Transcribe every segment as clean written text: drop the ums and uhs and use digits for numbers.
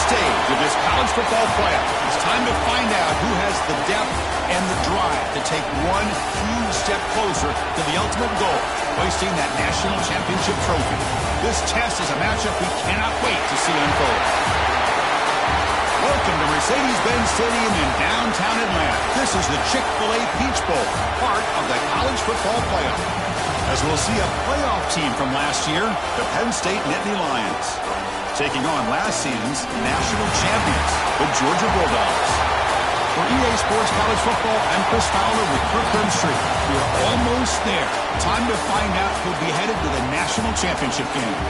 stage of this college football playoff. It's time to find out who has the depth and the drive to take one huge step closer to the ultimate goal, hoisting that national championship trophy. This test is a matchup we cannot wait to see unfold. Welcome to Mercedes-Benz Stadium in downtown Atlanta. This is the Chick-fil-A Peach Bowl, part of the college football playoff. As we'll see a playoff team from last year, the Penn State Nittany Lions, taking on last season's national champions, the Georgia Bulldogs. For EA Sports College Football, I'm Chris Fowler with Kirk Grimstreet. We are almost there. Time to find out who'll be headed to the national championship game.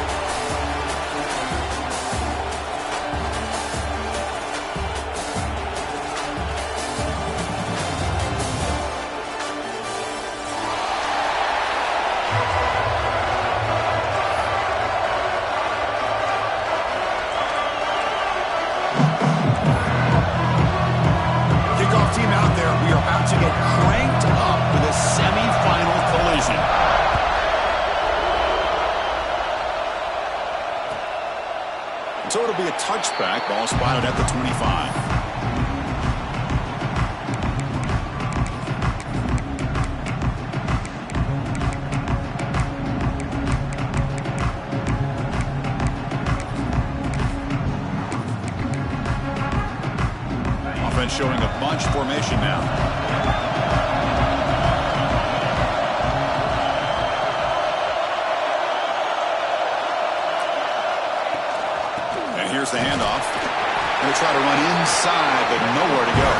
Team out there, we are about to get cranked up with a semifinal collision. So it'll be a touchback, ball spotted at the 25. Showing a bunch formation now. And here's the handoff. Going to try to run inside, but nowhere to go.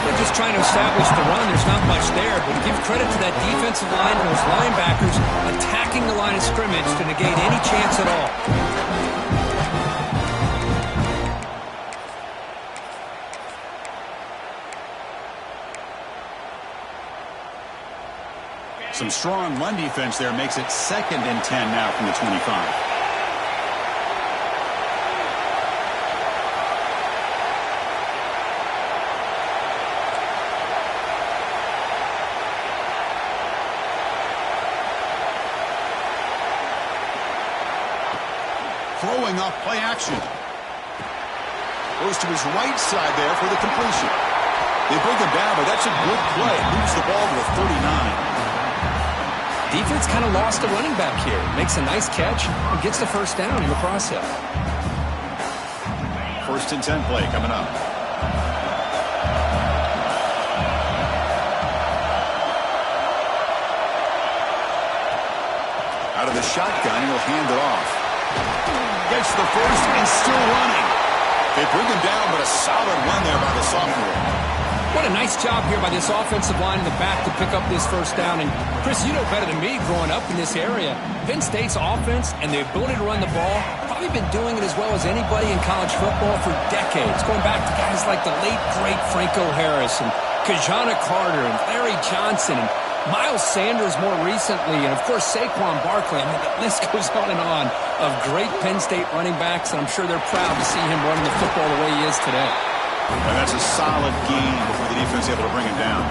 They're just trying to establish the run. There's not much there, but give credit to that defensive line and those linebackers attacking the line of scrimmage to negate any chance at all. Some strong run defense there makes it 2nd and 10 now from the 25. Throwing off play action. Goes to his right side there for the completion. They bring him down, but that's a good play. Moves the ball to the 39. Defense kind of lost a running back here. Makes a nice catch and gets the first down in the process. 1st and 10 play coming up. Out of the shotgun, he'll hand it off. Gets the first and still running. They bring him down, but a solid run there by the sophomore. What a nice job here by this offensive line in the back to pick up this first down. And, Chris, you know better than me growing up in this area, Penn State's offense and the ability to run the ball, probably been doing it as well as anybody in college football for decades, going back to guys like the late, great Franco Harris and Kajana Carter and Larry Johnson and Miles Sanders more recently, and, of course, Saquon Barkley. I mean, the list goes on and on of great Penn State running backs, and I'm sure they're proud to see him running the football the way he is today. And that's a solid gain before the defense is able to bring him down.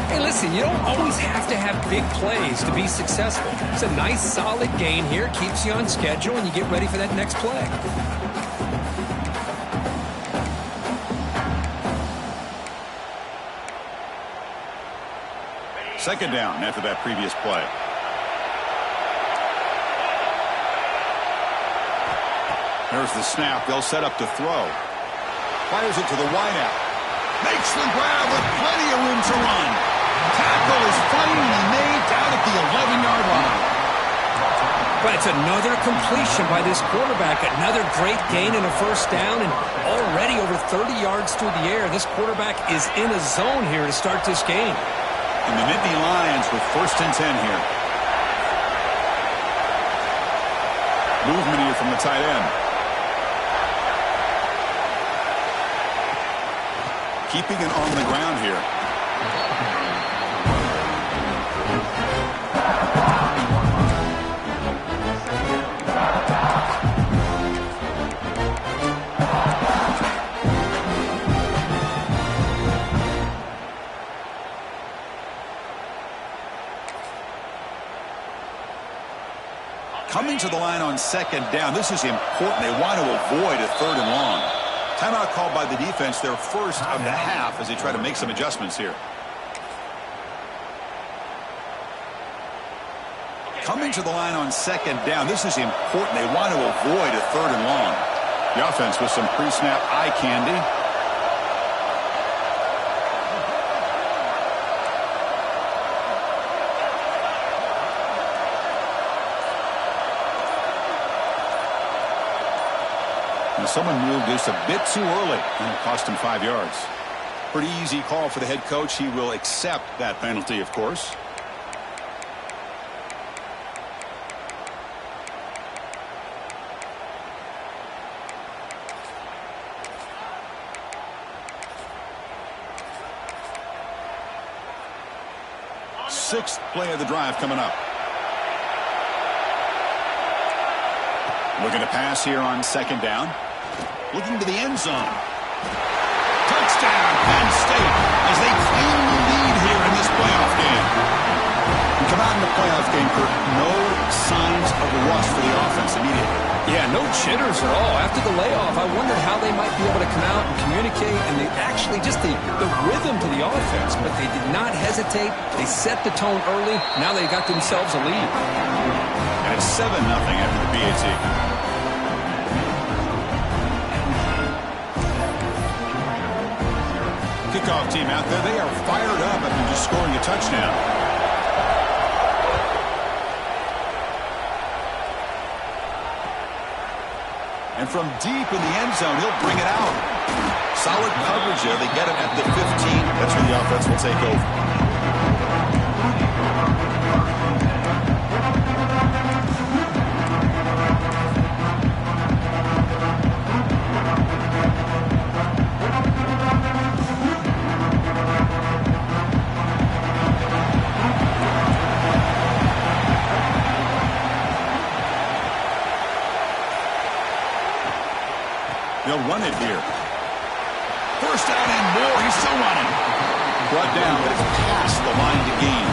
Hey, listen, you don't always have to have big plays to be successful. It's a nice, solid gain here. Keeps you on schedule, and you get ready for that next play. Second down after that previous play. There's the snap. They'll set up to throw. Fires it to the wideout. Makes the grab with plenty of room to run. Tackle is finally made down at the 11-yard line. But it's another completion by this quarterback. Another great gain in a first down, and already over 30 yards through the air. This quarterback is in a zone here to start this game. And the Nittany Lions with 1st and 10 here. Movement here from the tight end. Keeping it on the ground here. Coming to the line on second down. This is important. They want to avoid a 3rd and long. Timeout called by the defense, their first of the half, as they try to make some adjustments here. Coming to the line on second down. This is important. They want to avoid a 3rd and long. The offense with some pre-snap eye candy. And someone moved just a bit too early, and it cost him 5 yards. Pretty easy call for the head coach. He will accept that penalty, of course. Sixth play of the drive coming up. Looking to pass here on second down. Looking to the end zone. Touchdown, Penn State, as they claim the lead here in this playoff game. We come out in the playoff game for no signs of rust for the offense immediately. Yeah, no jitters at all. After the layoff, I wondered how they might be able to come out and communicate, and they actually just the rhythm to the offense, but they did not hesitate. They set the tone early. Now they got themselves a lead. And it's 7-0 after the PAT. Kickoff team out there. They are fired up after just scoring a touchdown. And from deep in the end zone, he'll bring it out. Solid coverage there. They get it at the 15. That's where the offense will take over. They'll run it here. First down and more. He's still running. Brought down, but it's past the line to gain.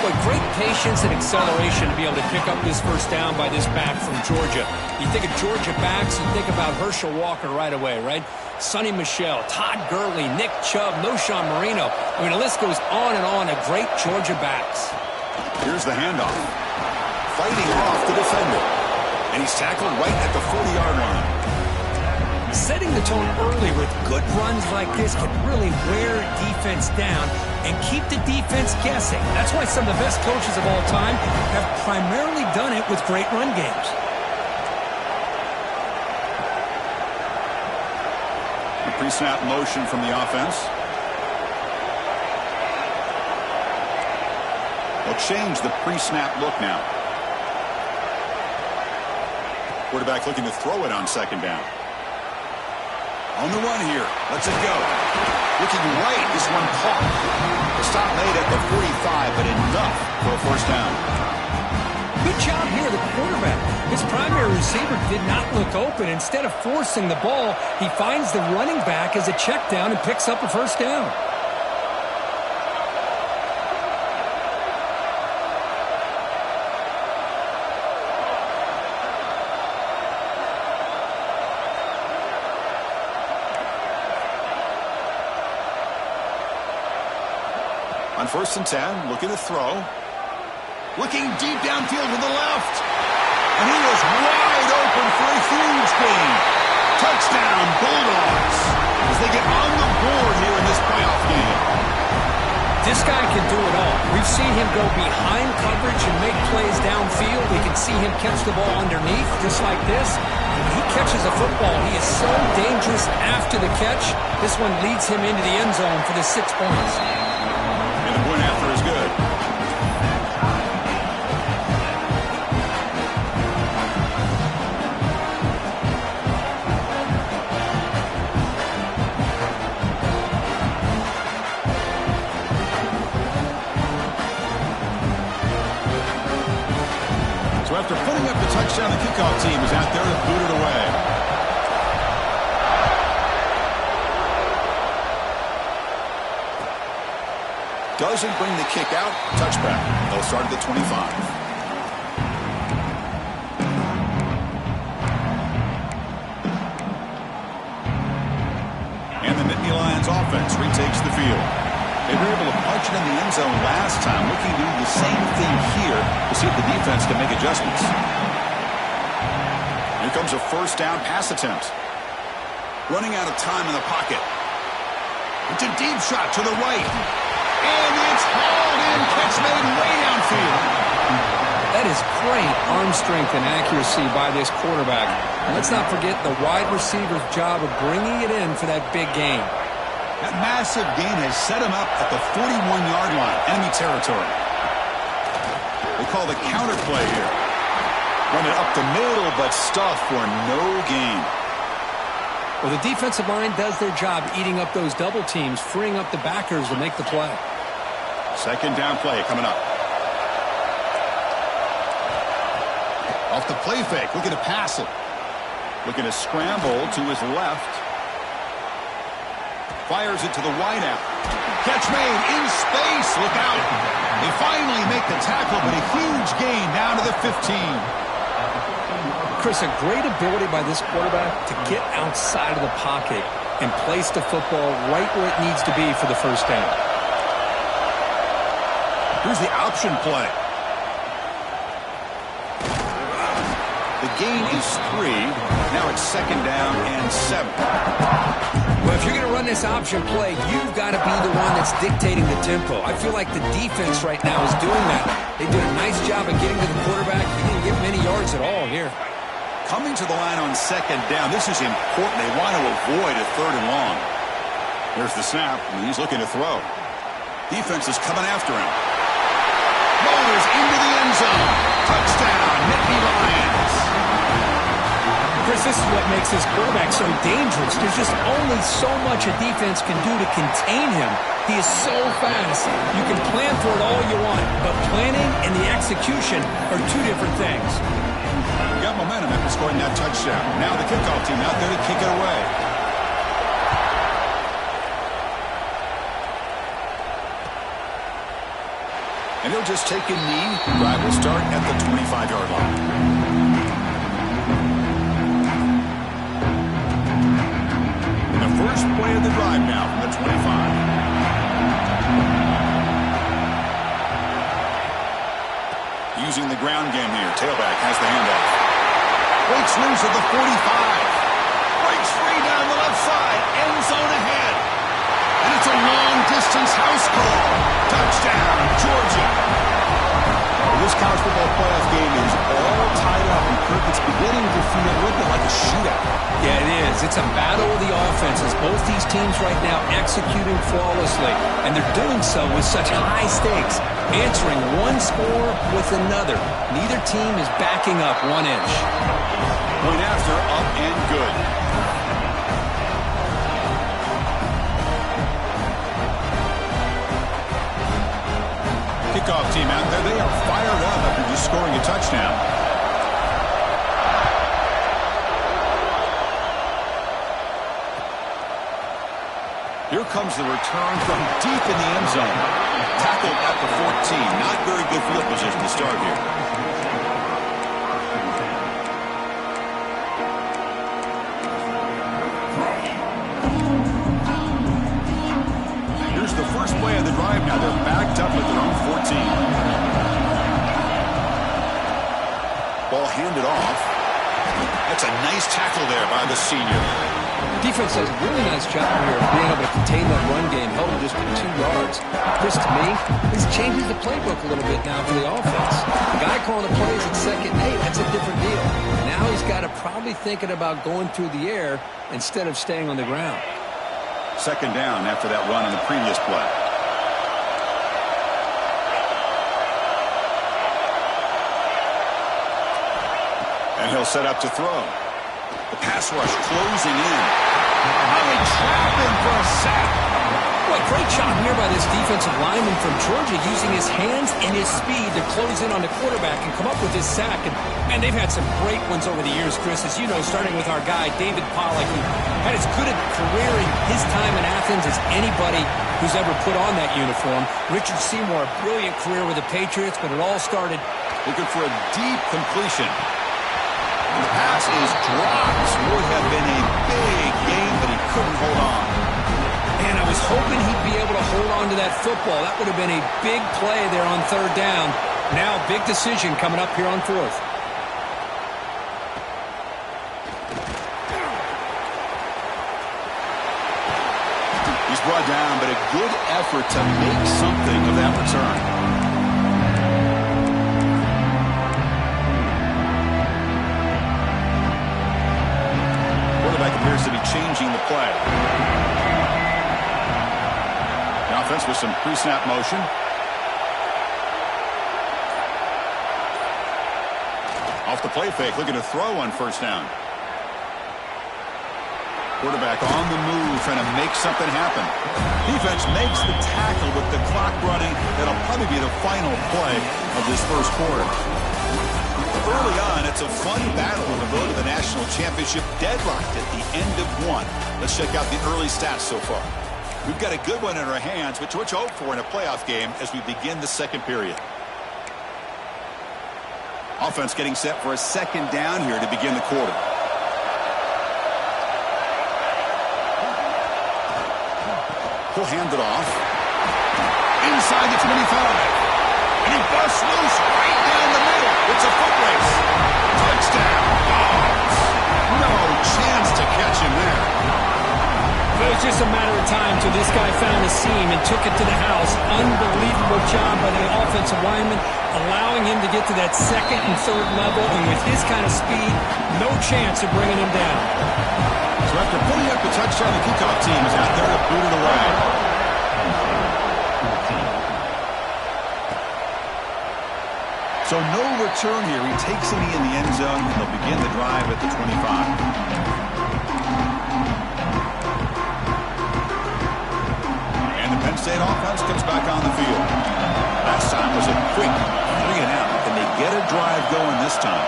Boy, great patience and acceleration to be able to pick up this first down by this back from Georgia. You think of Georgia backs, you think about Herschel Walker right away, right? Sonny Michel, Todd Gurley, Nick Chubb, Noshawn Marino. I mean, the list goes on and on of great Georgia backs. Here's the handoff. Fighting off the defender. And he's tackled right at the 40-yard line. Setting the tone early with good runs like this can really wear defense down and keep the defense guessing. That's why some of the best coaches of all time have primarily done it with great run games. The pre-snap motion from the offense. They'll change the pre-snap look now. Quarterback looking to throw it on second down. On the run here. Lets it go. Looking right. This one caught. The stop made at the 45, but enough for a first down. Good job here, the quarterback. His primary receiver did not look open. Instead of forcing the ball, he finds the running back as a check down and picks up a first down. On 1st and 10, looking to throw. Looking deep downfield to the left. And he is wide open for a huge gain. Touchdown, Bulldogs, as they get on the board here in this playoff game. This guy can do it all. We've seen him go behind coverage and make plays downfield. We can see him catch the ball underneath, just like this. When he catches a football, he is so dangerous after the catch. This one leads him into the end zone for the 6 points. And the point after is good. So after putting up the touchdown, the kickoff team is out there to boot it away. Doesn't bring the kick out. Touchback. They'll start at the 25. Nittany Lions offense retakes the field. They were able to punch it in the end zone last time, looking to do the same thing here to see if the defense can make adjustments. Here comes a first down pass attempt. Running out of time in the pocket. It's a deep shot to the right. And it's hauled in. Catch made way downfield. That is great arm strength and accuracy by this quarterback. And let's not forget the wide receiver's job of bringing it in for that big gain. That massive gain has set him up at the 41-yard line, enemy territory. They call the counter play here. Run it up the middle, but stuffed for no gain. Well, the defensive line does their job eating up those double teams, freeing up the backers to make the play. Second down play coming up. Off the play fake, looking to pass it. Looking to scramble to his left. Fires it to the wideout. Catch made in space. Look out. They finally make the tackle, but a huge gain down to the 15. Chris, a great ability by this quarterback to get outside of the pocket and place the football right where it needs to be for the first down. Here's the option play. The gain is 3. Now it's second down and 7. Well, if you're going to run this option play, you've got to be the one that's dictating the tempo. I feel like the defense right now is doing that. They did a nice job of getting to the quarterback. He didn't get many yards at all here. Coming to the line on second down, this is important. They want to avoid a third and long. There's the snap, and he's looking to throw. Defense is coming after him. Motors into the end zone. Touchdown, Nittany Lions. Chris, this is what makes this quarterback so dangerous. There's just only so much a defense can do to contain him. He is so fast. You can plan for it all you want, but planning and the execution are two different things. Got momentum after scoring that touchdown. Now the kickoff team out there to kick it away. And he'll just take a knee. Drive will start at the 25-yard line. First play of the drive now from the 25. Using the ground game here. Tailback has the handoff. Breaks loose at the 45. Breaks free down the left side. End zone ahead. And it's a long-distance house call. Touchdown, Georgia. Well, this college football playoff game is all tied up. And Kirk, it's beginning to feel a little bit like a shootout. Yeah, it is. It's a battle of the offenses. Both these teams right now executing flawlessly, and they're doing so with such high stakes, answering one score with another. Neither team is backing up 1 inch. Point after, up and good. Kickoff team out there. They are fired up after just scoring a touchdown. Here comes the return from deep in the end zone. Tackled at the 14. Not very good field position to start here. Here's the first play of the drive now. They're backed up at their own 14. Ball handed off. That's a nice tackle there by the senior. Defense does a really nice job here of being able to contain that run game, held him just to 2 yards. Chris, to me, this changes the playbook a little bit now for the offense. The guy calling the plays at second and 8, that's a different deal. Now he's got to probably thinking about going through the air instead of staying on the ground. Second down after that run on the previous play. And he'll set up to throw. The pass rush closing in. How they trap him for a sack. What a great job here by this defensive lineman from Georgia, using his hands and his speed to close in on the quarterback and come up with his sack. And man, they've had some great ones over the years, Chris, as you know, starting with our guy, David Pollock, who had as good a career in his time in Athens as anybody who's ever put on that uniform. Richard Seymour, a brilliant career with the Patriots, but it all started looking for a deep completion. The pass is dropped. Would have been a big game, but he couldn't hold on. hoping he'd be able to hold on to that football. That would have been a big play there on third down. Now, big decision coming up here on fourth. He's brought down, but a good effort to make something of that return. Quarterback appears to be changing the play. The offense with some pre-snap motion. Off the play fake, looking to throw on first down. Quarterback on the move, trying to make something happen. Defense makes the tackle with the clock running. That'll probably be the final play of this first quarter. Early on, it's a fun battle to go to the national championship, deadlocked at the end of one. Let's check out the early stats so far. We've got a good one in our hands, which we'll hope for in a playoff game as we begin the second period. Offense getting set for a second down here to begin the quarter. He'll hand it off. Inside the 25. And he busts loose right down the middle. It's a foot race. Touchdown. Dogs. No chance to catch him there. It was just a matter of time till this guy found a seam and took it to the house. Unbelievable job by the offensive lineman, allowing him to get to that second and third level. And with his kind of speed, no chance of bringing him down. So after putting up the touchdown, the kickoff team is out there to boot it away. So no return here. He takes it in the end zone, and they'll begin the drive at the 25. And the Penn State offense comes back on the field. Last time was a quick 3-and-out. Can they get a drive going this time?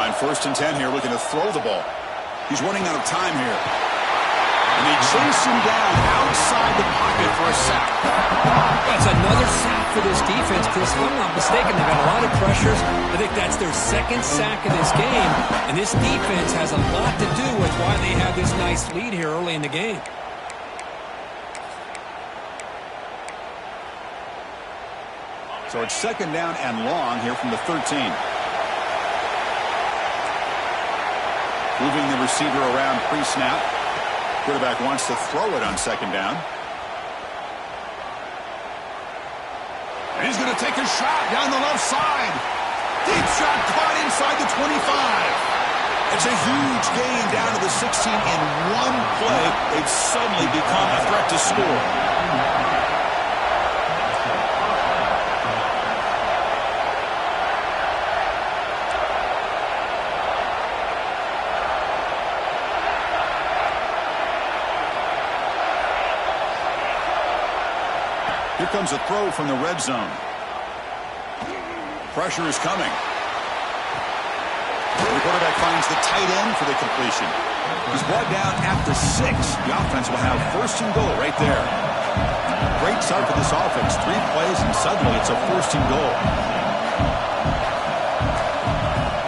On 1st and 10 here, looking to throw the ball. He's running out of time here. And they chase him down outside the pocket for a sack. That's another sack for this defense, Chris. If I'm not mistaken, they've got a lot of pressures. I think that's their second sack of this game. And this defense has a lot to do with why they have this nice lead here early in the game. So it's second down and long here from the 13. Moving the receiver around pre-snap. Quarterback wants to throw it on second down. And he's going to take a shot down the left side. Deep shot caught inside the 25. It's a huge gain down to the 16 in one play. They've suddenly become a threat to score. Here comes a throw from the red zone. Pressure is coming. The quarterback finds the tight end for the completion. He's brought down at the 6. The offense will have 1st and goal right there. Great start for this offense. 3 plays, and suddenly it's a 1st and goal.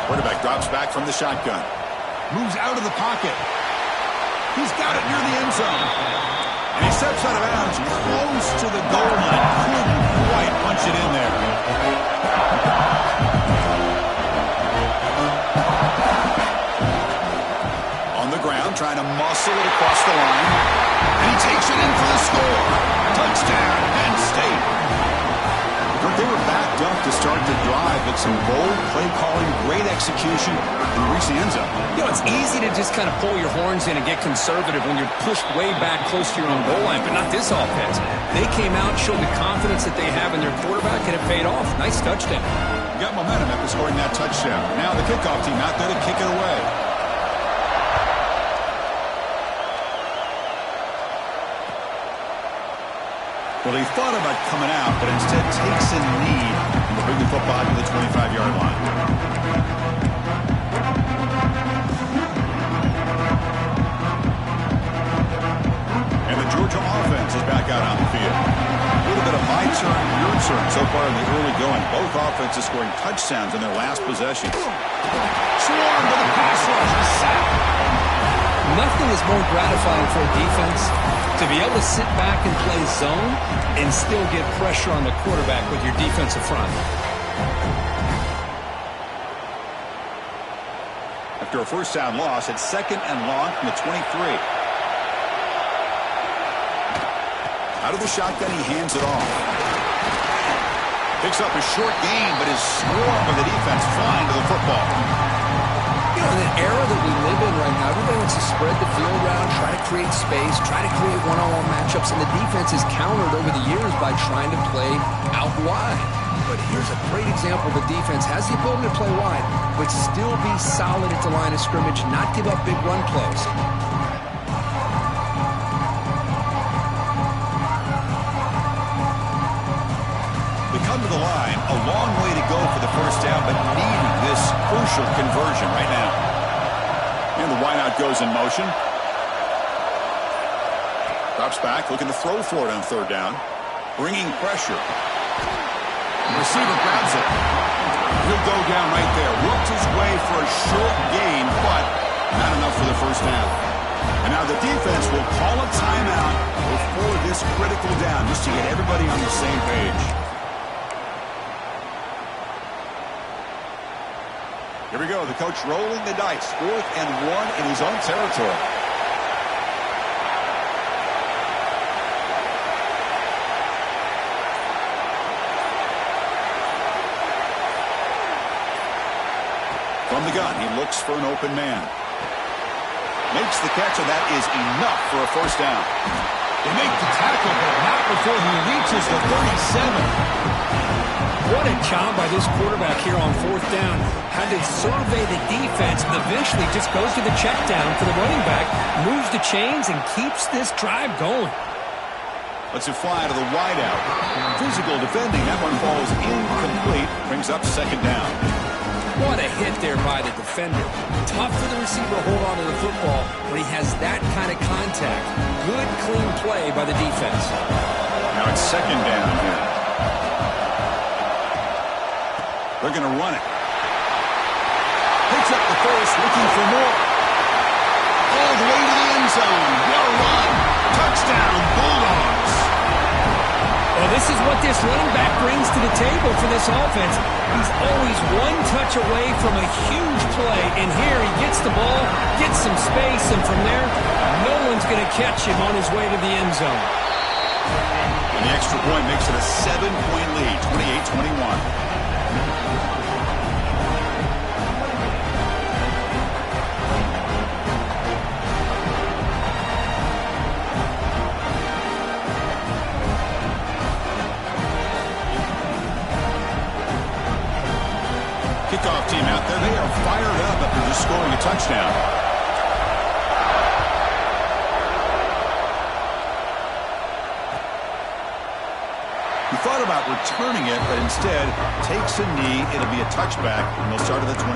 Quarterback drops back from the shotgun. Moves out of the pocket. He's got it near the end zone. And he steps out of bounds close to the goal line. Couldn't quite punch it in there. On the ground, trying to muscle it across the line. And he takes it in for the score. Touchdown, Penn State. They were backed up to start the drive, but some bold play calling, great execution, and reach the end zone. You know, it's easy to just kind of pull your horns in and get conservative when you're pushed way back close to your own goal line, but not this offense. They came out, showed the confidence that they have in their quarterback, and it paid off. Nice touchdown. Got momentum after scoring that touchdown. Now the kickoff team out there to kick it away. Well, he thought about coming out, but instead takes a knee and will bring the football to the 25-yard line. And the Georgia offense is back out on the field. A little bit of my turn, your turn so far in the early going. Both offenses scoring touchdowns in their last possessions. Swarmed with a pass rush. A sack. Nothing is more gratifying for a defense to be able to sit back and play zone and still get pressure on the quarterback with your defensive front. After a first down loss, it's 2nd and long from the 23. Out of the shotgun, he hands it off. Picks up a short gain, but is swarmed by the defense flying to the football. You know, in an era that we live in right now, everybody wants to spread the field around, try to create space, try to create one-on-one matchups, and the defense is countered over the years by trying to play out wide. But here's a great example. The defense has the ability to play wide, but still be solid at the line of scrimmage, not give up big run plays. Come to the line, a long way to go for the first down, but needing this crucial conversion right now. And the wideout goes in motion. Drops back, looking to throw for it on 3rd down. Bringing pressure. The receiver grabs it. He'll go down right there. Worked his way for a short gain, but not enough for the first down. And now the defense will call a timeout before this critical down, just to get everybody on the same page. Here we go, the coach rolling the dice. 4th and 1 in his own territory. From the gun, he looks for an open man. Makes the catch, and that is enough for a first down. They make the tackle, but not before he reaches the 37. What a job by this quarterback here on 4th down. Had to survey the defense and eventually just goes to the check down for the running back, moves the chains, and keeps this drive going. Lets it fly to the wideout. Physical defending. That one falls incomplete. Brings up 2nd down. What a hit there by the defender. Tough for the receiver to hold on to the football when he has that kind of contact. Good, clean play by the defense. Now it's 2nd down here. They're going to run it. Picks up the first, looking for more. All the way to the end zone. What a run. Touchdown, Bulldogs. Well, this is what this running back brings to the table for this offense. He's always one touch away from a huge play, and here he gets the ball, gets some space, and from there, no one's going to catch him on his way to the end zone. And the extra point makes it a 7-point lead, 28-21. Kickoff team out there. They are fired up after just scoring a touchdown. He thought about returning it, but instead takes a knee. It'll be a touchback, and they'll start at the 25.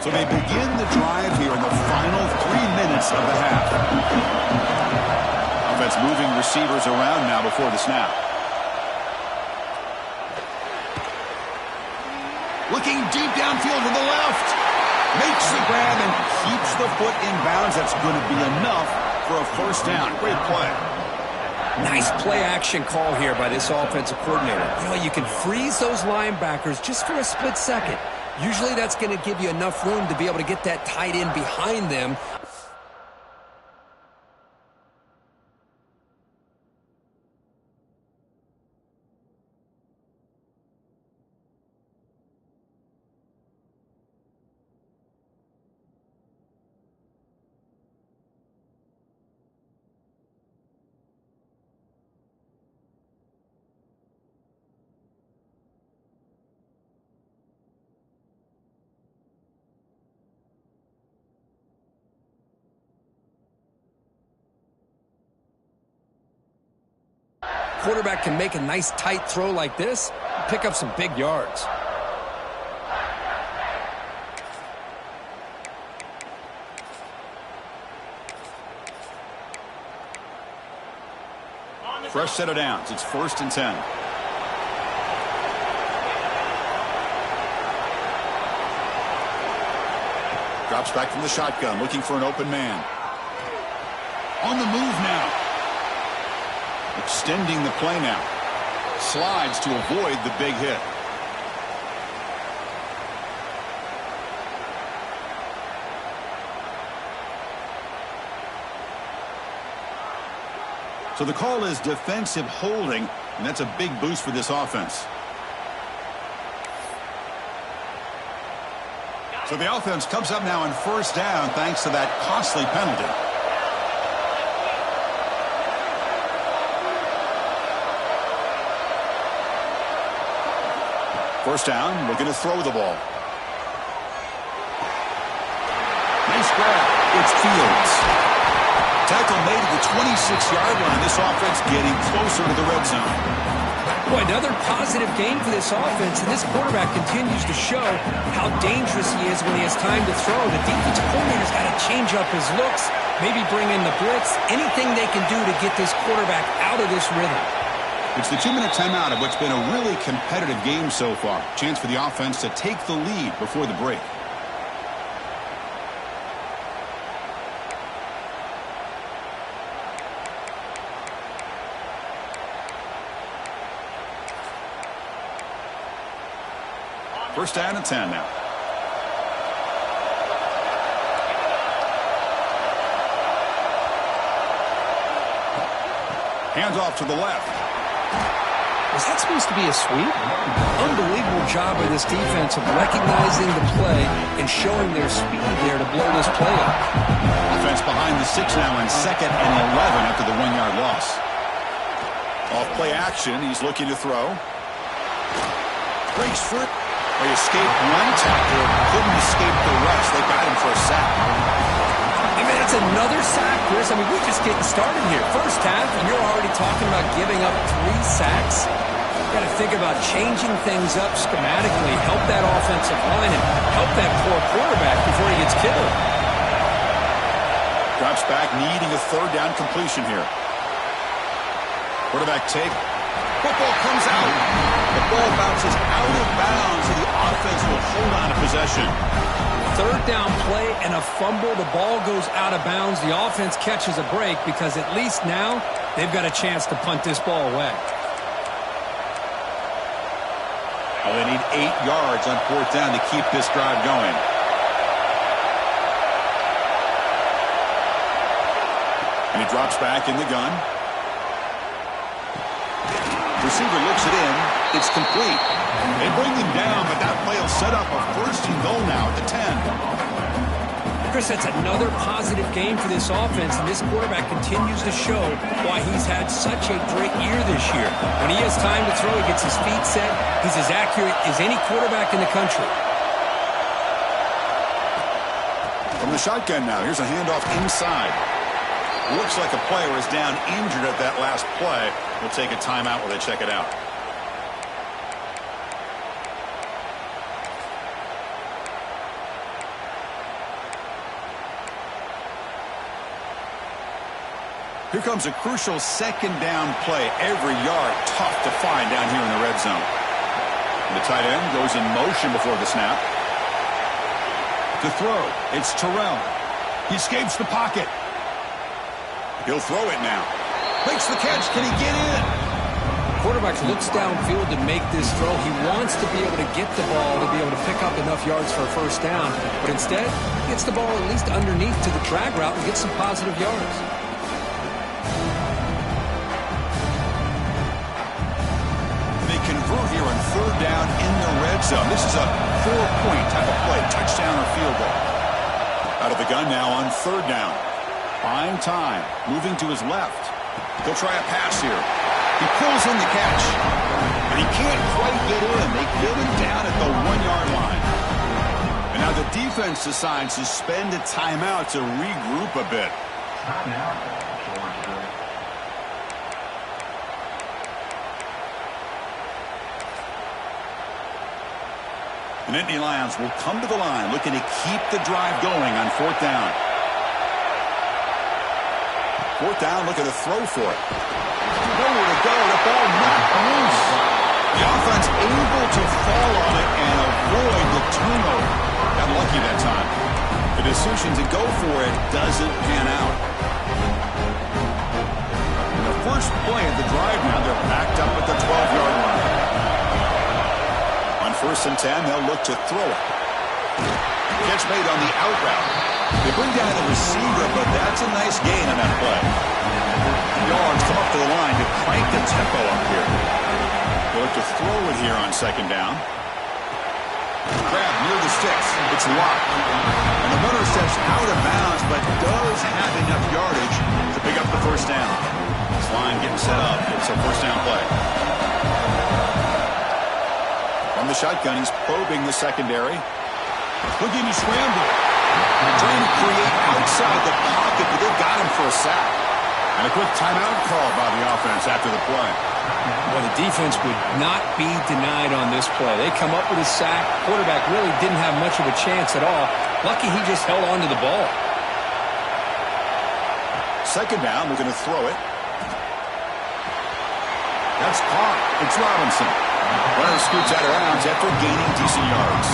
So they begin the drive here in the final 3 minutes of the half. Offense moving receivers around now before the snap. Looking deep downfield to the left. Makes the grab and keeps the foot in bounds. That's going to be enough for a first down. Great play. Nice play-action call here by this offensive coordinator. You know, you can freeze those linebackers just for a split second. Usually that's going to give you enough room to be able to get that tight end behind them. quarterback can make a nice tight throw like this, pick up some big yards. Fresh set of downs. It's 1st and 10. Drops back from the shotgun, looking for an open man. On the move now. Extending the play now. Slides to avoid the big hit. So the call is defensive holding, and that's a big boost for this offense. So the offense comes up now on 1st down thanks to that costly penalty. First down, looking to throw the ball. Nice grab. It's Fields. Tackle made at the 26-yard line. This offense getting closer to the red zone. Boy, another positive game for this offense, and this quarterback continues to show how dangerous he is when he has time to throw. The defensive coordinator's got to change up his looks, maybe bring in the blitz, anything they can do to get this quarterback out of this rhythm. It's the 2-minute timeout of what's been a really competitive game so far. Chance for the offense to take the lead before the break. First down and 10 now. Hands off to the left. Was that supposed to be a sweep? Unbelievable job by this defense of recognizing the play and showing their speed there to blow this play up. Offense behind the 6 now in 2nd and 11 after the 1-yard loss. Off play action, he's looking to throw. Breaks for it. They escaped one tackler, couldn't escape the rest. They got him for a sack. I mean, that's another sack, Chris. I mean, we're just getting started here. First half, and you're already talking about giving up 3 sacks. You've got to think about changing things up schematically, help that offensive line, and help that poor quarterback before he gets killed. Drops back, needing a 3rd down completion here. Quarterback take. Football comes out. The ball bounces out of bounds, and the offense will hold on to possession. 3rd down play and a fumble. The ball goes out of bounds. The offense catches a break because at least now they've got a chance to punt this ball away. Well, they need 8 yards on 4th down to keep this drive going. And he drops back in the gun. Receiver looks it in. It's complete. They bring him down, but that play will set up a 1st and goal now at the 10. Chris, that's another positive game for this offense, and this quarterback continues to show why he's had such a great year this year. When he has time to throw, he gets his feet set. He's as accurate as any quarterback in the country. From the shotgun now, here's a handoff inside. Looks like a player is down injured at that last play. We'll take a timeout while they check it out. Here comes a crucial 2nd down play. Every yard tough to find down here in the red zone. And the tight end goes in motion before the snap. To throw, it's Terrell. He escapes the pocket. He'll throw it now. Makes the catch. Can he get in? Quarterback looks downfield to make this throw. He wants to be able to get the ball to be able to pick up enough yards for a 1st down. But instead, he gets the ball at least underneath to the drag route and gets some positive yards. They convert here on 3rd down in the red zone. This is a 4-point type of play. Touchdown or field goal. Out of the gun now on 3rd down. Buying time, moving to his left. He'll try a pass here. He pulls in the catch, but he can't quite get in. They get him down at the 1-yard line. And now the defense decides to spend a timeout to regroup a bit. The Nittany Lions will come to the line looking to keep the drive going on 4th down. 4th down, looking to throw for it. Nowhere to go. The ball knocked loose. The offense able to fall on it and avoid the turnover. Got lucky that time. The decision to go for it doesn't pan out. The first play of the drive now, they're backed up at the 12-yard line. On 1st and 10, they'll look to throw it. Catch made on the out route. They bring down the receiver, but that's a nice gain on that play. Yards come up to the line to crank the tempo up here. They look to throw it here on 2nd down. Grab near the sticks. It's locked. And the runner steps out of bounds, but does have enough yardage to pick up the 1st down. This line getting set up. It's a 1st down play. From the shotgun, he's probing the secondary. Looking to scramble. Trying to create outside the pocket, but they've got him for a sack. And a quick timeout call by the offense after the play. Well, the defense would not be denied on this play. They come up with a sack. Quarterback really didn't have much of a chance at all. Lucky he just held on to the ball. 2nd down, we're going to throw it. That's caught. It's Robinson. Runner scoots out of bounds after gaining decent yards.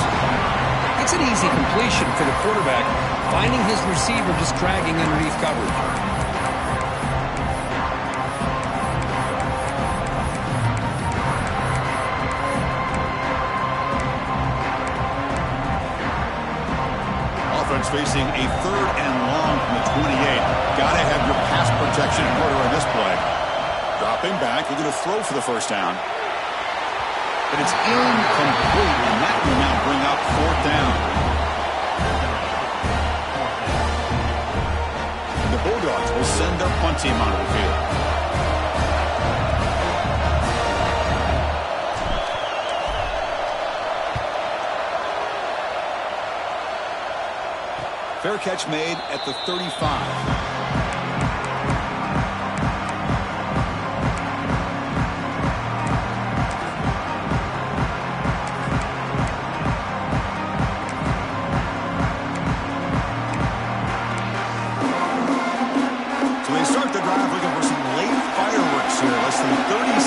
It's an easy completion for the quarterback, finding his receiver just dragging underneath coverage. Offense facing a 3rd and long from the 28. Got to have your pass protection in order on this play. Dropping back, you're going to throw for the 1st down. But it's incomplete, and that will now bring up 4th down. And the Bulldogs will send their punt team onto the field. Fair catch made at the 35.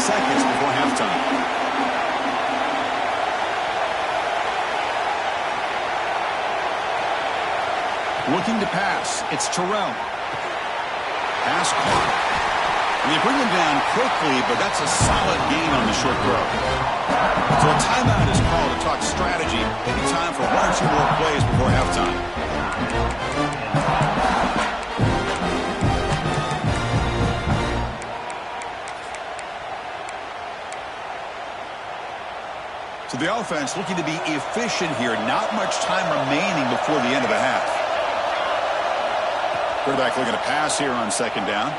Seconds before halftime. Looking to pass. It's Terrell. Pass caught. And they bring him down quickly, but that's a solid gain on the short throw. So a timeout is called to talk strategy. Maybe time for 1 or 2 more plays before halftime. So the offense looking to be efficient here. Not much time remaining before the end of the half. Quarterback looking to pass here on 2nd down.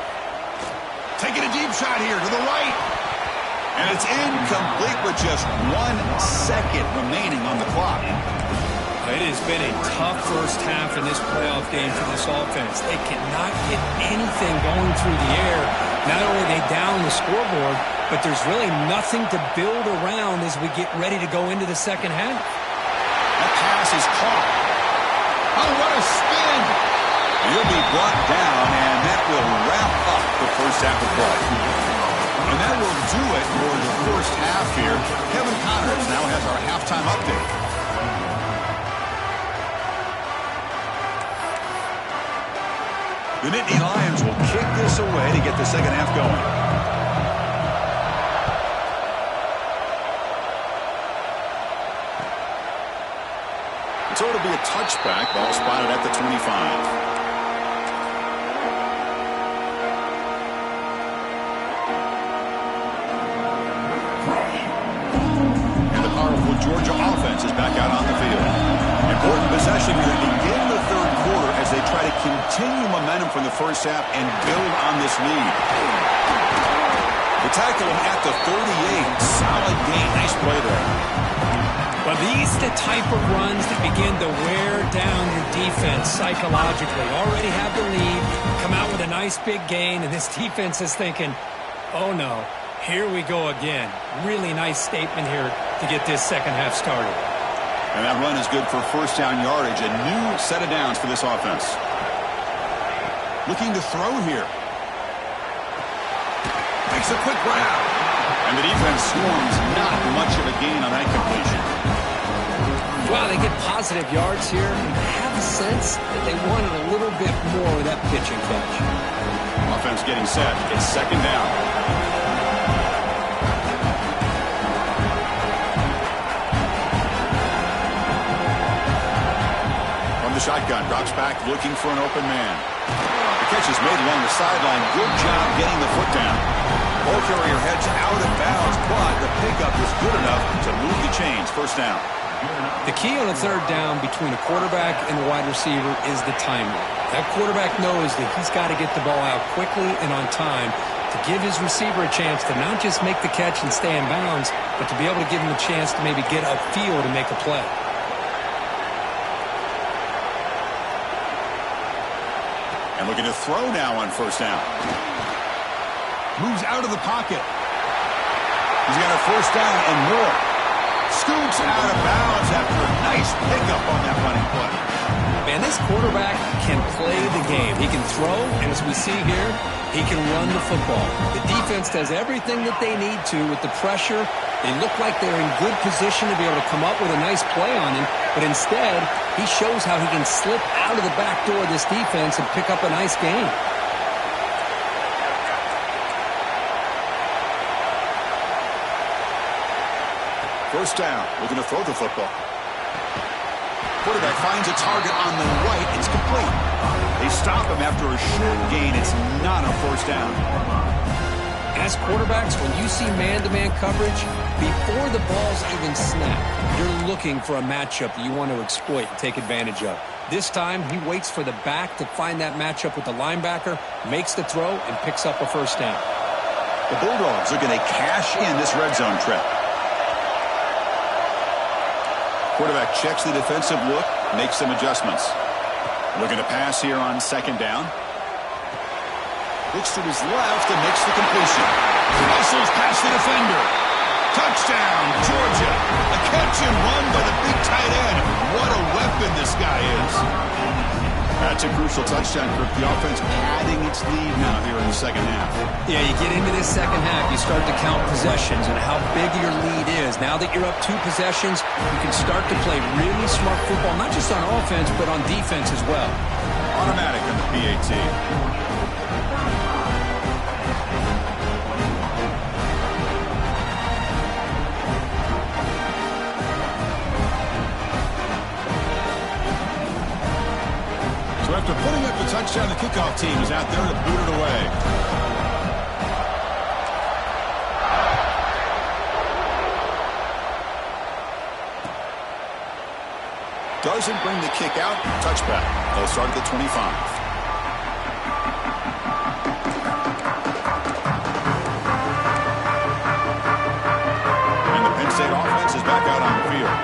Taking a deep shot here to the right. And it's incomplete with just 1 second remaining on the clock. It has been a tough first half in this playoff game for this offense. They cannot get anything going through the air. Not only are they down the scoreboard, but there's really nothing to build around as we get ready to go into the 2nd half. That pass is caught. Oh, what a spin! He'll be brought down, and that will wrap up the first half of play. And that will do it for the first half here. Kevin Connors now has our halftime update. The Nittany Lions will kick this away to get the 2nd half going. So it'll be a touchback. Ball spotted at the 25. Georgia offense is back out on the field. Important possession here to begin the 3rd quarter as they try to continue momentum from the first half and build on this lead. They tackle him at the 38. Solid gain. Nice play there. Well, these are the type of runs that begin to wear down your defense psychologically. Already have the lead, come out with a nice big gain, and this defense is thinking, oh no, here we go again. Really nice statement here to get this 2nd half started. And that run is good for first down yardage. A new set of downs for this offense. Looking to throw here. Makes a quick grab. And the defense swarms. Not much of a gain on that completion. Wow, they get positive yards here. I have a sense that they wanted a little bit more with that pitch and catch. Offense getting set. It's second down. From the shotgun, drops back looking for an open man. The catch is made along the sideline. Good job getting the foot down. Ball carrier heads out of bounds, but the pickup is good enough to move the chains. First down. The key on a third down between a quarterback and a wide receiver is the timing. That quarterback knows that he's got to get the ball out quickly and on time to give his receiver a chance to not just make the catch and stay in bounds, but to be able to give him a chance to maybe get upfield and make a play. And looking to throw now on first down. Moves out of the pocket. He's got a first down and more. Scoots out of bounds after a nice pickup on that running play. Man, this quarterback can play the game. He can throw, and as we see here, he can run the football. The defense does everything that they need to with the pressure. They look like they're in good position to be able to come up with a nice play on him, but instead, he shows how he can slip out of the back door of this defense and pick up a nice gain. First down, looking to throw the football. Quarterback finds a target on the right. It's complete. They stop him after a short gain. It's not a first down. As quarterbacks, when you see man-to-man coverage, before the ball's even snapped, you're looking for a matchup that you want to exploit and take advantage of. This time, he waits for the back to find that matchup with the linebacker, makes the throw, and picks up a first down. The Bulldogs are going to cash in this red zone trip. Quarterback checks the defensive look, makes some adjustments. Looking to pass here on second down. Looks to his left and makes the completion. Muscles past the defender. Touchdown, Georgia. A catch and run by the big tight end. What a weapon this guy is. That's a crucial touchdown, Kirk. The offense padding its lead now here in the second half. Yeah, you get into this second half, you start to count possessions and how big your lead is. Now that you're up 2 possessions, you can start to play really smart football, not just on offense, but on defense as well. Automatic on the PAT. So after putting up the touchdown, the kickoff team is out there to boot it away. Doesn't bring the kick out. Touchback. They'll start at the 25. And the Penn State offense is back out on the field.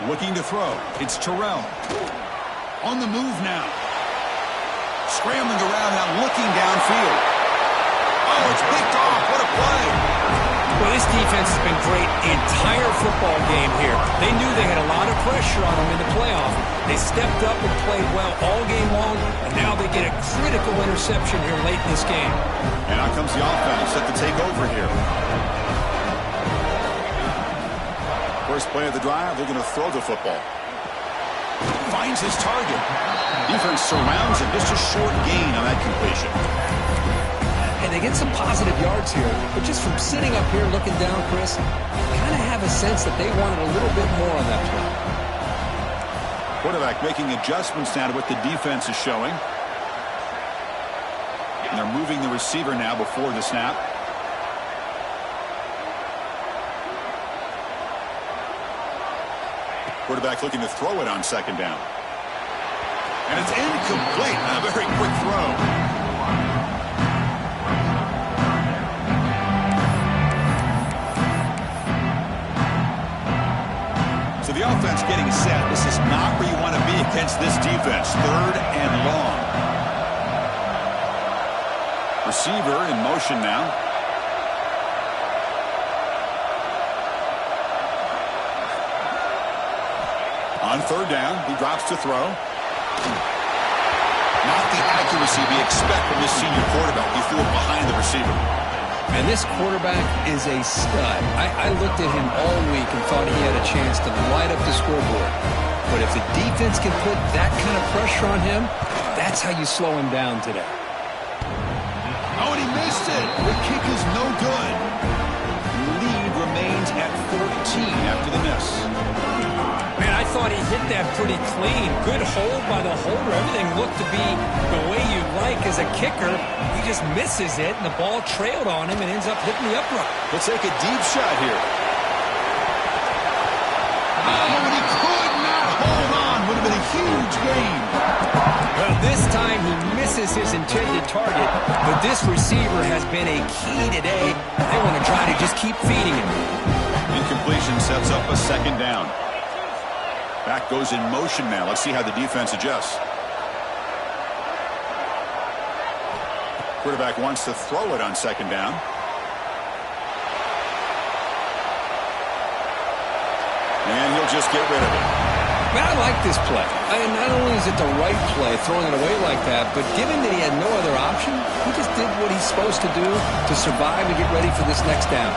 Looking to throw. It's Terrell. On the move now. Scrambling around now, looking downfield. Oh, it's picked off. What a play. Well, this defense has been great the entire football game here. They knew they had a lot of pressure on them in the playoff. They stepped up and played well all game long, and now they get a critical interception here late in this game. And out comes the offense set to take over here. First play of the drive, they're going to throw the football. Finds his target. Defense surrounds him. Just a short gain on that completion. And they get some positive yards here, but just from sitting up here looking down, Chris, I kind of have a sense that they wanted a little bit more on that play. Quarterback making adjustments now to what the defense is showing. And they're moving the receiver now before the snap. Quarterback looking to throw it on second down. And it's incomplete. A very quick throw. So the The offense getting set. This is not where you want to be against this defense. 3rd and long. Receiver in motion now. On 3rd down, he drops to throw. Not the accuracy we expect from this senior quarterback. He threw it behind the receiver. And this quarterback is a stud. I looked at him all week and thought he had a chance to light up the scoreboard. But if the defense can put that kind of pressure on him, that's how you slow him down today. Oh, and he missed it. The kick is no good. Lead remains at 14 after the miss. Man, I thought he hit that pretty clean. Good hold by the holder. Everything looked to be the way you'd like as a kicker. He just misses it, and the ball trailed on him and ends up hitting the upright. Let's take a deep shot here. Oh, and he could not hold on. Would have been a huge gain. Well, this time he misses his intended target, but this receiver has been a key today. They want to try to just keep feeding him. Incompletion sets up a 2nd down. Back goes in motion now. Let's see how the defense adjusts. Quarterback wants to throw it on 2nd down. And he'll just get rid of it. Man, I like this play. Not only is it the right play, throwing it away like that, but given that he had no other option, he just did what he's supposed to do to survive and get ready for this next down.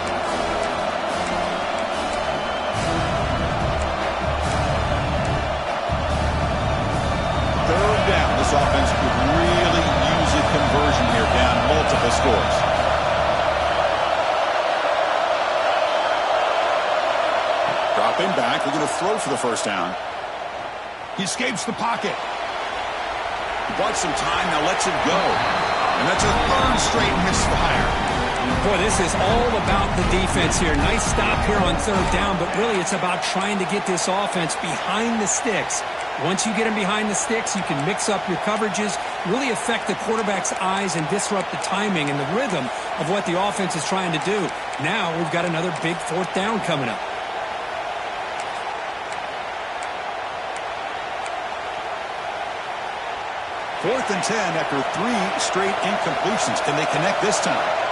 This offense could really use a conversion here, down multiple scores. Dropping back, we're going to throw for the 1st down. He escapes the pocket. He bought some time, now lets it go. And that's a 3rd straight misfire. Boy, this is all about the defense here. Nice stop here on 3rd down, but really it's about trying to get this offense behind the sticks. Once you get him behind the sticks, you can mix up your coverages, really affect the quarterback's eyes and disrupt the timing and the rhythm of what the offense is trying to do. Now we've got another big 4th down coming up. Fourth and 10 after 3 straight incompletions. Can they connect this time?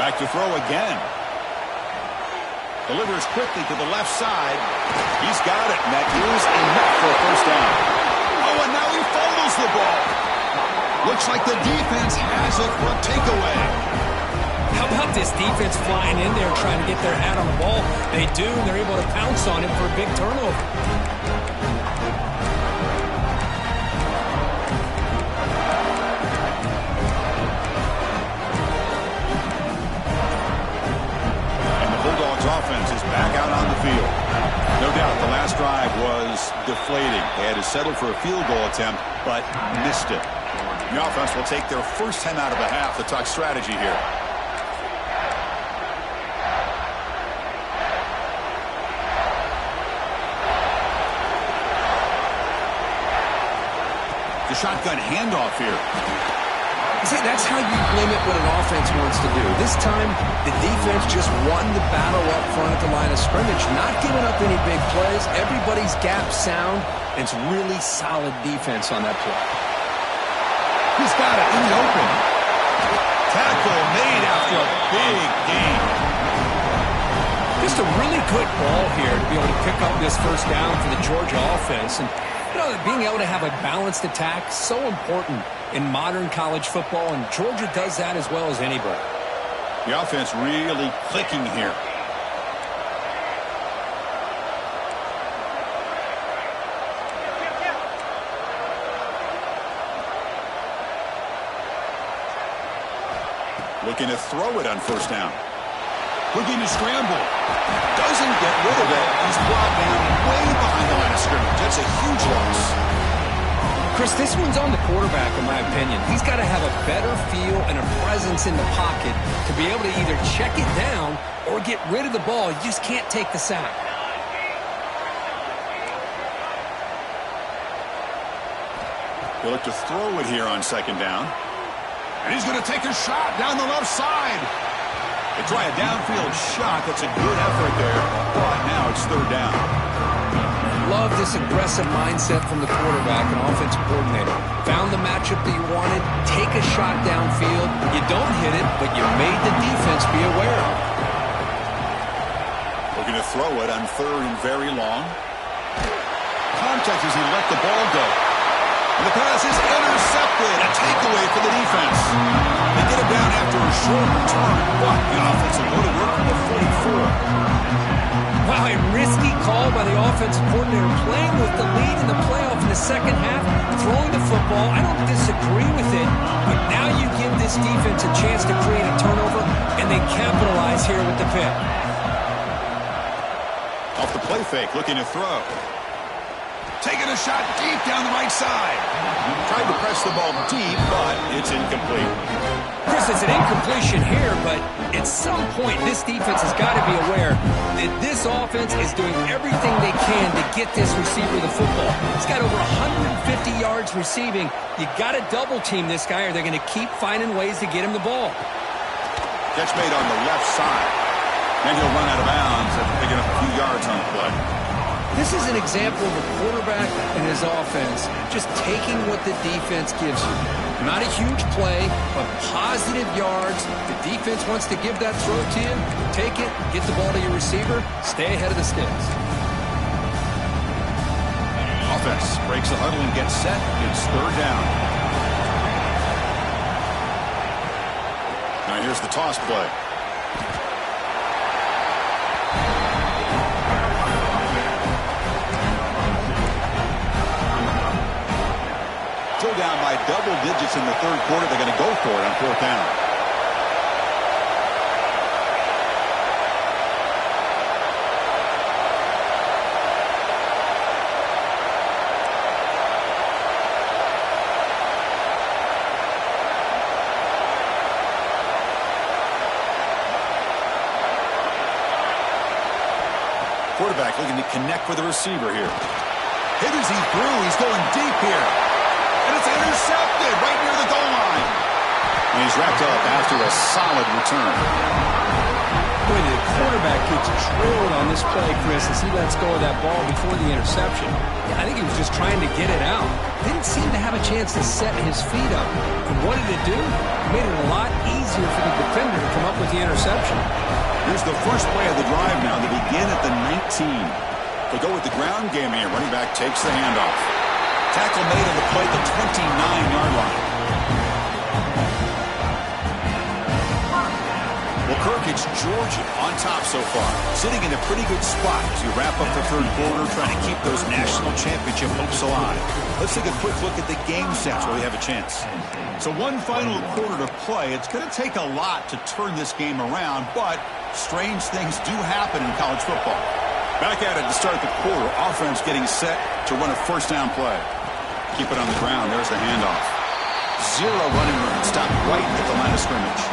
Back to throw again. Delivers quickly to the left side. He's got it, and that is enough for a 1st down. Oh, and now he fumbles the ball. Looks like the defense has it for a takeaway. How about this defense flying in there trying to get their hat on the ball? They do, and they're able to pounce on it for a big turnover. Offense is back out on the field. No doubt the last drive was deflating. They had to settle for a field goal attempt, but missed it. The offense will take their 1st time out of the half to talk strategy here. The shotgun handoff here. See, that's how you limit what an offense wants to do. This time, the defense just won the battle up front at the line of scrimmage, not giving up any big plays. Everybody's gap sound. It's really solid defense on that play. He's got it in the open. Tackle made after a big gain. Just a really good ball here to be able to pick up this 1st down for the Georgia offense. And you know, being able to have a balanced attack, so important in modern college football, and Georgia does that as well as anybody. The offense really clicking here. Looking to throw it on 1st down. Looking to scramble. Doesn't get rid of it. He's brought down way behind the line of scrimmage. That's a huge loss. Chris, this one's on the quarterback, in my opinion. He's got to have a better feel and a presence in the pocket to be able to either check it down or get rid of the ball. You just can't take the sack. He'll look to throw it here on second down. And he's going to take a shot down the left side. They try a downfield shot. That's a good effort there. But now it's third down. Love this aggressive mindset from the quarterback and offensive coordinator. Found the matchup that you wanted. Take a shot downfield. You don't hit it, but you made the defense be aware. Looking to throw it on third and very long. Contact as he let the ball go. And the pass is intercepted. A takeaway for the defense. They get him down after a short return, but the offensive go to work from the 44. Wow, a risky call by the offensive coordinator, playing with the lead in the playoff in the second half, throwing the football. I don't disagree with it, but now you give this defense a chance to create a turnover, and they capitalize here with the pick. Off the play fake, looking to throw. Taking a shot deep down the right side. Tried to press the ball deep, but it's incomplete. Chris, it's an incompletion here, but at some point, this defense has got to be aware that this offense is doing everything they can to get this receiver the football. He's got over 150 yards receiving. You got to double team this guy, or they're going to keep finding ways to get him the ball. Catch made on the left side. And he'll run out of bounds after picking up a few yards on the play. This is an example of a quarterback and his offense just taking what the defense gives you. Not a huge play, but positive yards. The defense wants to give that throw to you. Take it, get the ball to your receiver, stay ahead of the sticks. Offense breaks the huddle and gets set. It's third down. Now here's the toss play. Down by double digits in the third quarter. They're going to go for it on fourth down. Quarterback looking to connect with the receiver here. Hit as he threw. He's going deep here. And it's intercepted right near the goal line. And he's wrapped up after a solid return. Boy, the quarterback gets drilled on this play, Chris, as he lets go of that ball before the interception. Yeah, I think he was just trying to get it out. Didn't seem to have a chance to set his feet up. And what did it do? It made it a lot easier for the defender to come up with the interception. Here's the first play of the drive now. They begin at the 19. They go with the ground game here. Running back takes the handoff. Tackle made on the play at the 29-yard line. Well, Kirk, it's Georgia on top so far. Sitting in a pretty good spot as you wrap up the third quarter, trying to keep those national championship hopes alive. Let's take a quick look at the game stats while we have a chance. So one final quarter to play. It's going to take a lot to turn this game around, but strange things do happen in college football. Back at it to start the quarter. Offense getting set to run a first down play. Keep it on the ground. There's the handoff. Zero running room. Stop right at the line of scrimmage.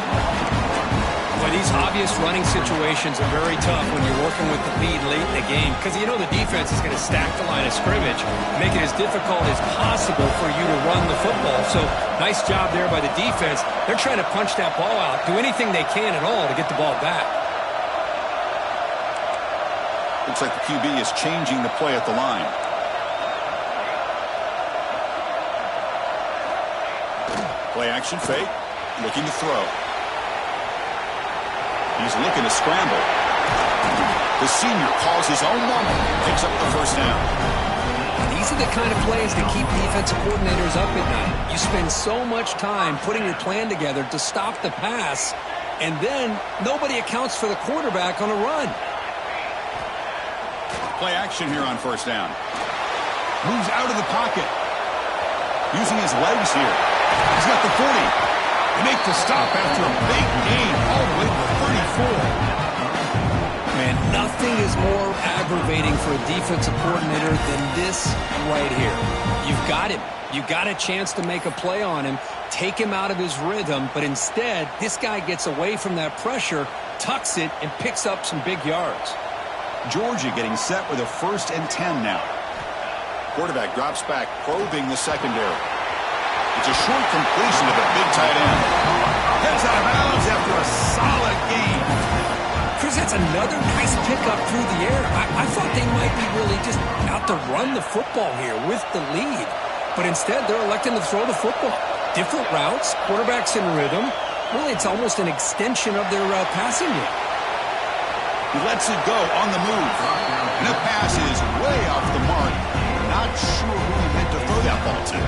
Boy, these obvious running situations are very tough when you're working with the lead late in the game, because you know the defense is going to stack the line of scrimmage, make it as difficult as possible for you to run the football. So nice job there by the defense. They're trying to punch that ball out, do anything they can at all to get the ball back. Looks like the QB is changing the play at the line. Play action fake. Looking to throw. He's looking to scramble. The senior calls his own number. Picks up the first down. These are the kind of plays that keep defensive coordinators up at night. You spend so much time putting your plan together to stop the pass, and then nobody accounts for the quarterback on a run. Play action here on first down. Moves out of the pocket. Using his legs here. He's got the 40. They make the stop after a big gain all the way to 34. Man, nothing is more aggravating for a defensive coordinator than this right here. You've got him. You got a chance to make a play on him, take him out of his rhythm, but instead, this guy gets away from that pressure, tucks it, and picks up some big yards. Georgia getting set with a 1st and 10 now. Quarterback drops back, probing the secondary. It's a short completion to the big tight end. Heads out of bounds after a solid game. Chris, that's another nice pickup through the air. I thought they might be really just out to run the football here with the lead. But instead, they're electing to throw the football. Different routes, quarterbacks in rhythm. Really, it's almost an extension of their passing game. He lets it go on the move. And the pass is way off the mark. Not sure who he meant to throw that ball to.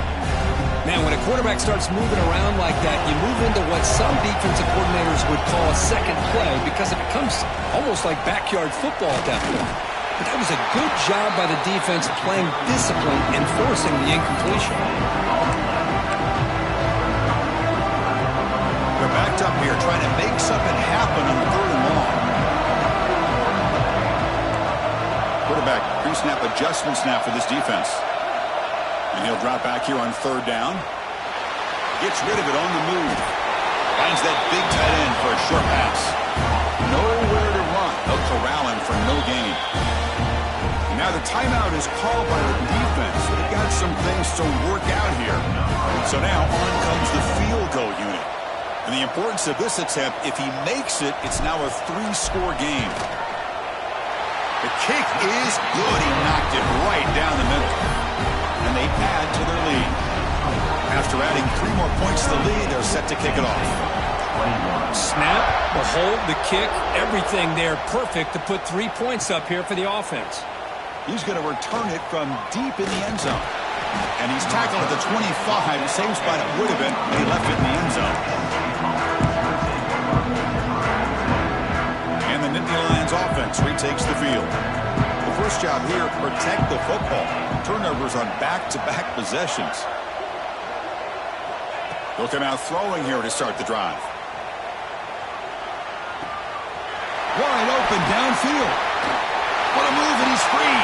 Man, when a quarterback starts moving around like that, you move into what some defensive coordinators would call a second play because it becomes almost like backyard football at that point. But that was a good job by the defense playing discipline and forcing the incompletion. They're backed up here trying to make something happen on 3rd and long. Quarterback pre-snap adjustment snap for this defense. And he'll drop back here on 3rd down. Gets rid of it on the move. Finds that big tight end for a short pass. Nowhere to run. They'll corral him for no gain. And now the timeout is called by the defense. They've got some things to work out here. So now on comes the field goal unit. And the importance of this attempt, if he makes it, it's now a 3-score game. The kick is good. He knocked it right down the middle. And they add to their lead. After adding 3 more points to the lead, they're set to kick it off. Snap, the hold, the kick, everything there perfect to put 3 points up here for the offense. He's going to return it from deep in the end zone. And he's tackled at the 25, the same spot it would have been when he left it in the end zone. And the Nittany Lions offense retakes the field. The first job here, protect the football. Turnovers on back-to-back possessions. They'll come out throwing here to start the drive. Wide open downfield. What a move, and he's free.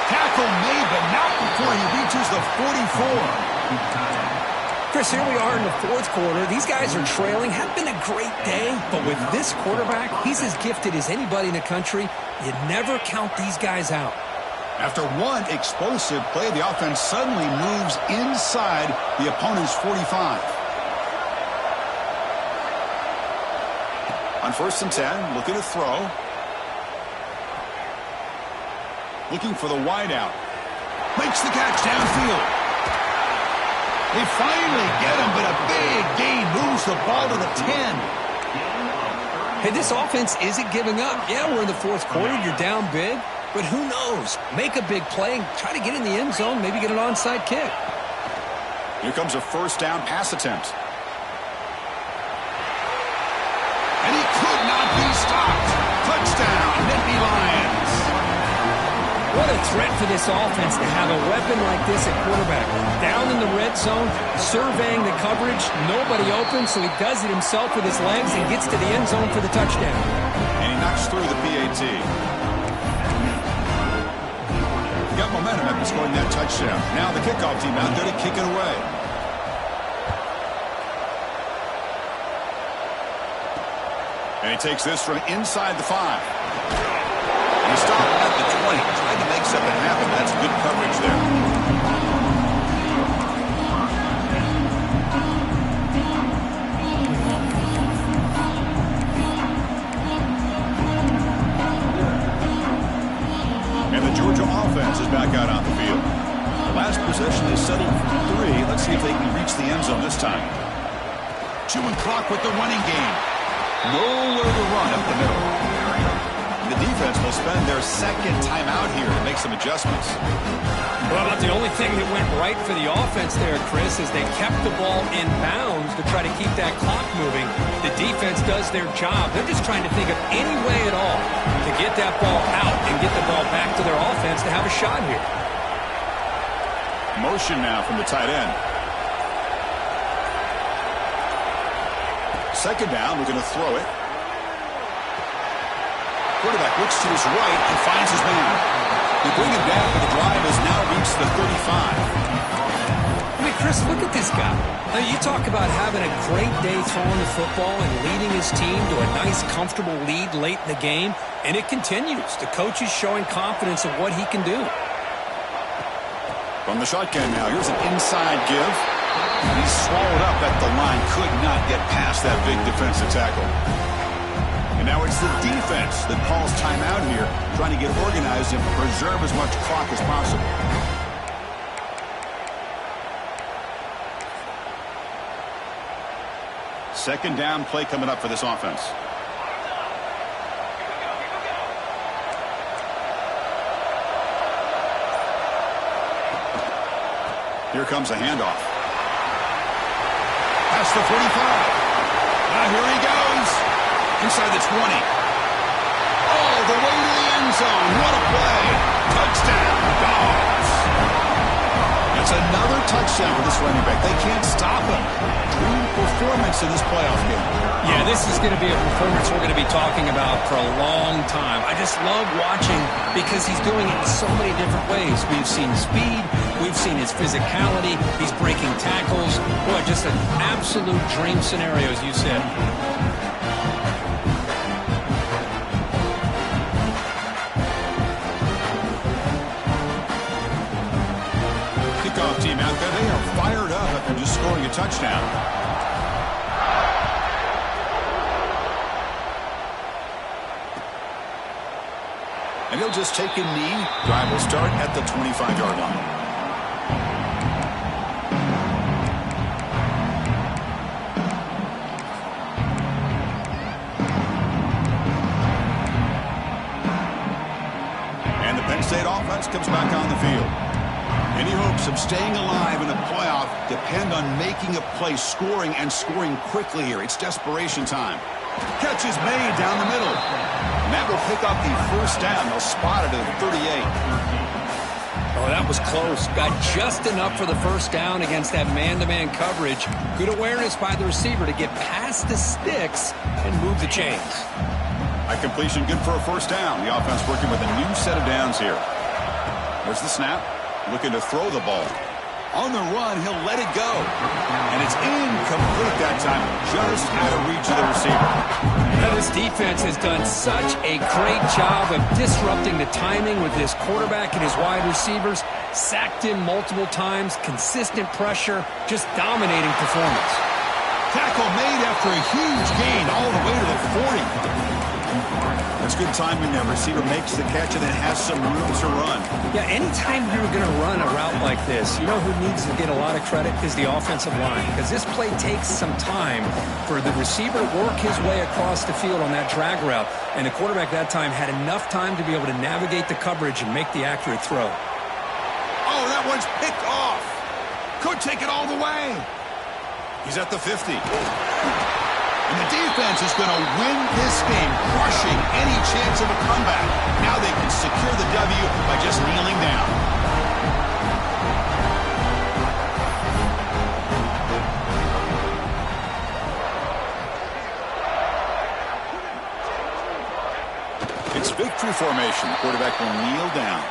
Tackle made, but not before he reaches the 44. Chris, here we are in the 4th quarter. These guys are trailing. Hadn't been a great day, but with this quarterback, he's as gifted as anybody in the country. You never count these guys out. After one explosive play, the offense suddenly moves inside the opponent's 45. On 1st and 10, looking to throw. Looking for the wideout. Makes the catch downfield. They finally get him, but a big gain moves the ball to the 10. Hey, this offense isn't giving up. Yeah, we're in the 4th quarter. You're down big. But who knows? Make a big play, try to get in the end zone, maybe get an onside kick. Here comes a 1st down pass attempt. And he could not be stopped. Touchdown, Nittany Lions. What a threat for this offense to have a weapon like this at quarterback. Down in the red zone, surveying the coverage, nobody open, so he does it himself with his legs and gets to the end zone for the touchdown. And he knocks through the PAT. Got momentum after scoring that touchdown. Now the kickoff team out there to kick it away. And he takes this from inside the 5. He stopped at the 20, trying to make something happen. That's good coverage there. Offense is back out on the field. The last possession is settled for 3. Let's see if they can reach the end zone this time. Chewing clock with the running game. Nowhere to run up the middle. The defense will spend their 2nd timeout here to make some adjustments. Well, about the only thing that went right for the offense there, Chris, is they kept the ball in bounds to try to keep that clock moving. The defense does their job. They're just trying to think of any way at all to get that ball out and get the ball back to their offense to have a shot here. Motion now from the tight end. 2nd down, we're going to throw it. Quarterback looks to his right and finds his man. They bring him down, but the drive has now reached the 35. I mean, Chris, look at this guy. Now, you talk about having a great day throwing the football and leading his team to a nice, comfortable lead late in the game, and it continues. The coach is showing confidence of what he can do. From the shotgun now, here's an inside give. He's swallowed up at the line. Could not get past that big defensive tackle. And now it's the defense that calls timeout here, trying to get organized and preserve as much clock as possible. Second down play coming up for this offense. Here comes a handoff. Past the 45. Now here he goes. Inside the 20. All the way to the end zone. What a play. Touchdown, Dogs. It's another touchdown for this running back. They can't stop him. Dream performance in this playoff game. Yeah, this is going to be a performance we're going to be talking about for a long time. I just love watching because he's doing it in so many different ways. We've seen speed. We've seen his physicality. He's breaking tackles. Boy, just an absolute dream scenario, as you said. Kickoff team out there. They are fired up after just scoring a touchdown. And he'll just take a knee. Drive will start at the 25-yard line. And the Penn State offense comes back on the field. Any hopes of staying alive in a playoff depend on making a play, scoring, and scoring quickly here. It's desperation time. Catch is made down the middle. And that will pick up the first down. They'll spot it at 38. Oh, that was close. Got just enough for the first down against that man-to-man coverage. Good awareness by the receiver to get past the sticks and move the chains. A completion good for a first down. The offense working with a new set of downs here. There's the snap. Looking to throw the ball. On the run, he'll let it go. And it's incomplete that time. Just out of reach of the receiver. Now, this defense has done such a great job of disrupting the timing with his quarterback and his wide receivers. Sacked him multiple times. Consistent pressure. Just dominating performance. Tackle made after a huge gain all the way to the 40. That's good timing there. Receiver makes the catch and then has some room to run. Yeah, anytime you're going to run a route like this, you know who needs to get a lot of credit is the offensive line. Because this play takes some time for the receiver to work his way across the field on that drag route. And the quarterback that time had enough time to be able to navigate the coverage and make the accurate throw. Oh, that one's picked off. Could take it all the way. He's at the 50. And the defense is going to win this game, crushing any chance of a comeback. Now they can secure the W by just kneeling down. It's victory formation. The quarterback will kneel down.